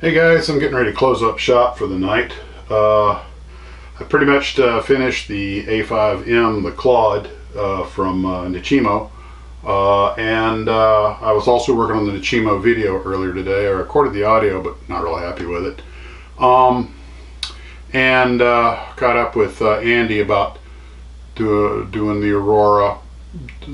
Hey guys, I'm getting ready to close up shop for the night. I pretty much finished the A5M, the Claude from Nichimo, and I was also working on the Nichimo video earlier today. I recorded the audio, but not real happy with it. And caught up with Andy about doing the Aurora,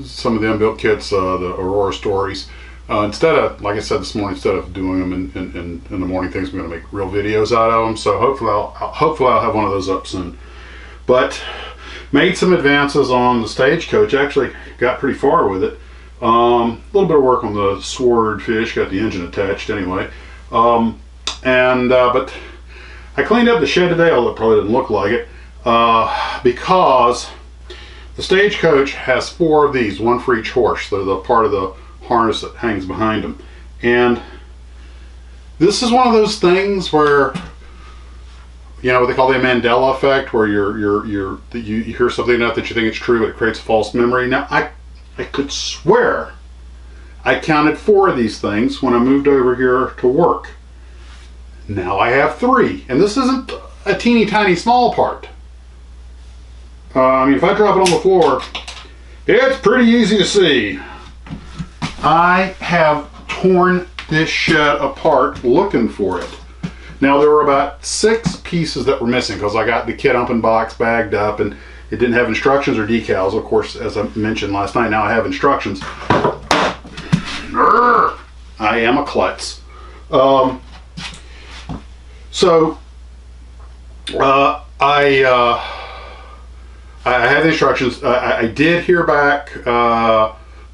some of the unbuilt kits, the Aurora stories. Instead of, like I said this morning, instead of doing them in the morning things, I'm going to make real videos out of them. So hopefully I'll have one of those up soon. But made some advances on the Stagecoach. Actually got pretty far with it. A little bit of work on the Swordfish. Got the engine attached anyway. But I cleaned up the shed today, although it probably didn't look like it, because the Stagecoach has 4 of these, one for each horse. They're the part of the harness that hangs behind them, and this is one of those things where, you know, what they call the Mandela effect, where you hear something enough that you think it's true, but it creates a false memory. Now I could swear I counted 4 of these things when I moved over here to work. Now I have 3, and this isn't a teeny tiny small part. I mean, if I drop it on the floor, it's pretty easy to see. I have torn this shed apart looking for it. Now there were about 6 pieces that were missing because I got the kit open box bagged up and it didn't have instructions or decals. Of course, as I mentioned last night, now I have instructions. I am a klutz. I have the instructions. I did hear back.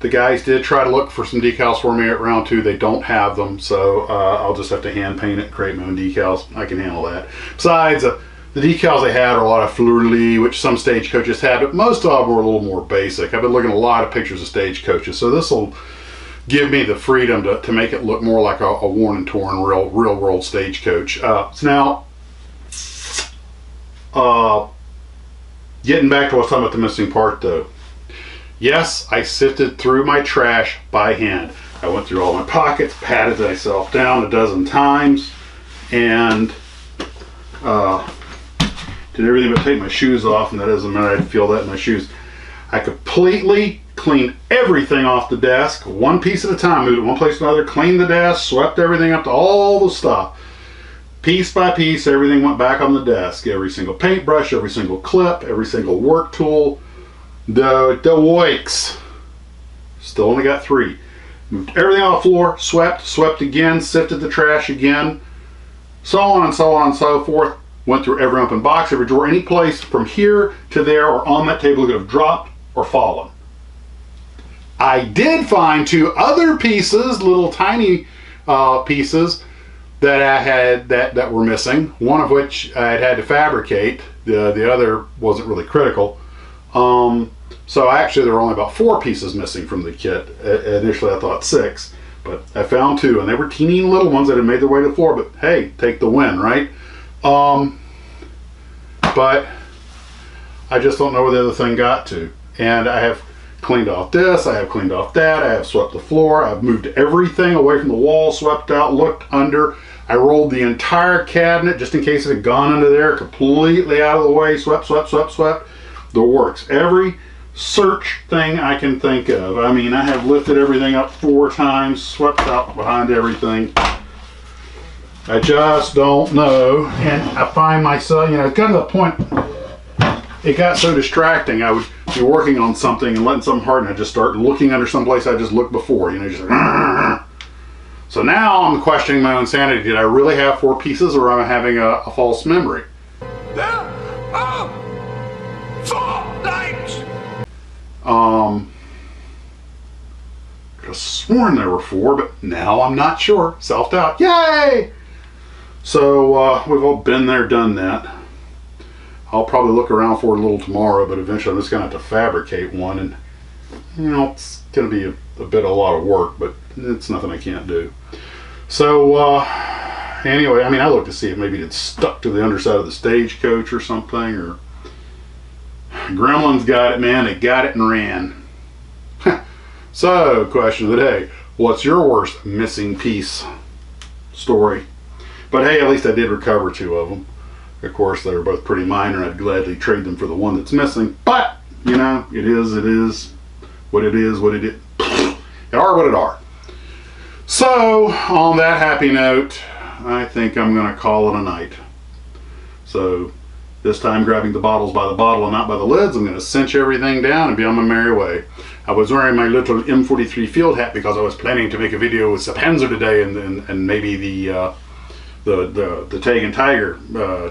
The guys did try to look for some decals for me at round 2. They don't have them, so I'll just have to hand paint it and create my own decals. I can handle that. Besides, the decals they had are a lot of fleur-de-lis, which some Stagecoaches had, but most of them were a little more basic. I've been looking at a lot of pictures of Stagecoaches, so this will give me the freedom to make it look more like a worn and torn real world Stagecoach. So now, getting back to what I was talking about the missing part though. Yes, I sifted through my trash by hand. I went through all my pockets, patted myself down a dozen times, and did everything but take my shoes off, and that doesn't mean I'd feel that in my shoes. I completely cleaned everything off the desk, one piece at a time, moved it one place to another, cleaned the desk, swept everything up to all the stuff. Piece by piece, everything went back on the desk. Every single paintbrush, every single clip, every single work tool. The wikes. Still only got 3. Moved everything off the floor, swept again, sifted the trash again, so on and so on and so forth. Went through every open box, every drawer, any place from here to there or on that table could have dropped or fallen. I did find 2 other pieces, little tiny pieces that I had that were missing. One of which I had to fabricate. The other wasn't really critical. So actually there were only about 4 pieces missing from the kit. Initially I thought 6, but I found 2, and they were teeny little ones that had made their way to the floor, but hey, take the win, right? But I just don't know where the other thing got to. And I have cleaned off this, I have cleaned off that, I have swept the floor, I've moved everything away from the wall, swept out, looked under. I rolled the entire cabinet just in case it had gone under there, completely out of the way, swept. The works. Every search thing I can think of. I mean, I have lifted everything up 4 times, swept out behind everything. I just don't know. And I find myself, you know, it got to the point, it got so distracting. I would be working on something and letting something harden. I'd just start looking under someplace I just looked before, you know, just So now I'm questioning my own sanity. Did I really have 4 pieces, or am I having a false memory? There are 4 lights! Could have sworn there were 4, but now I'm not sure. Self-doubt. Yay! So we've all been there, done that. I'll probably look around for it a little tomorrow, but eventually I'm just going to have to fabricate one, and you know, it's going to be a lot of work, but it's nothing I can't do. So anyway, I mean, I looked to see if maybe it stuck to the underside of the Stagecoach or something, or Gremlins got it, man. They got it and ran. So, question of the day. What's your worst missing piece story? But hey, at least I did recover 2 of them. Of course, they were both pretty minor. I'd gladly trade them for the one that's missing. But, you know, it is what it is, what it is. It are what it are. So, on that happy note, I think I'm going to call it a night. So, this time grabbing the bottles by the bottle and not by the lids, I'm going to cinch everything down and be on my merry way. I was wearing my little M43 field hat because I was planning to make a video with Sapanzer today and maybe the Tagan Tiger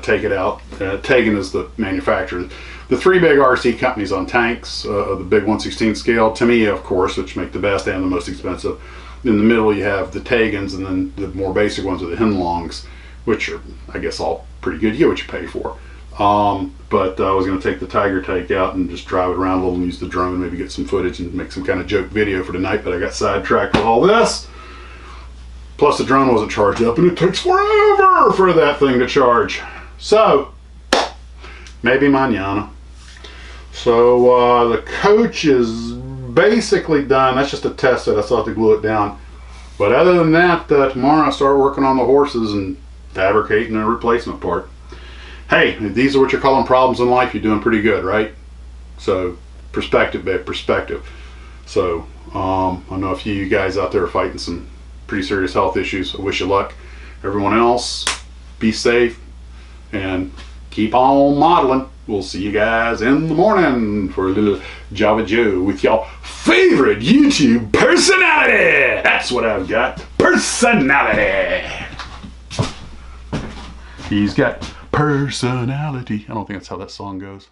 take it out. Tagan is the manufacturer. The 3 big RC companies on tanks, the big 1/16 scale, Tamiya of course, which make the best and the most expensive. In the middle you have the Tagans, and then the more basic ones are the Hinlongs, which are, I guess, all pretty good. You get what you pay for. But I was going to take the Tiger tank out and just drive it around a little and use the drone, maybe get some footage and make some kind of joke video for tonight, but I got sidetracked with all this. Plus the drone wasn't charged up, and it takes forever for that thing to charge. So, maybe mañana. So the coach is basically done. That's just a test set. I still have to glue it down. But other than that, tomorrow I start working on the horses and fabricating a replacement part. Hey, if these are what you're calling problems in life, you're doing pretty good, right? So, perspective, babe, perspective. So, I know a few of you guys out there are fighting some pretty serious health issues. I wish you luck. Everyone else, be safe and keep on modeling. We'll see you guys in the morning for a little Java Joe with your favorite YouTube personality. That's what I've got. Personality. He's got personality. I don't think that's how that song goes.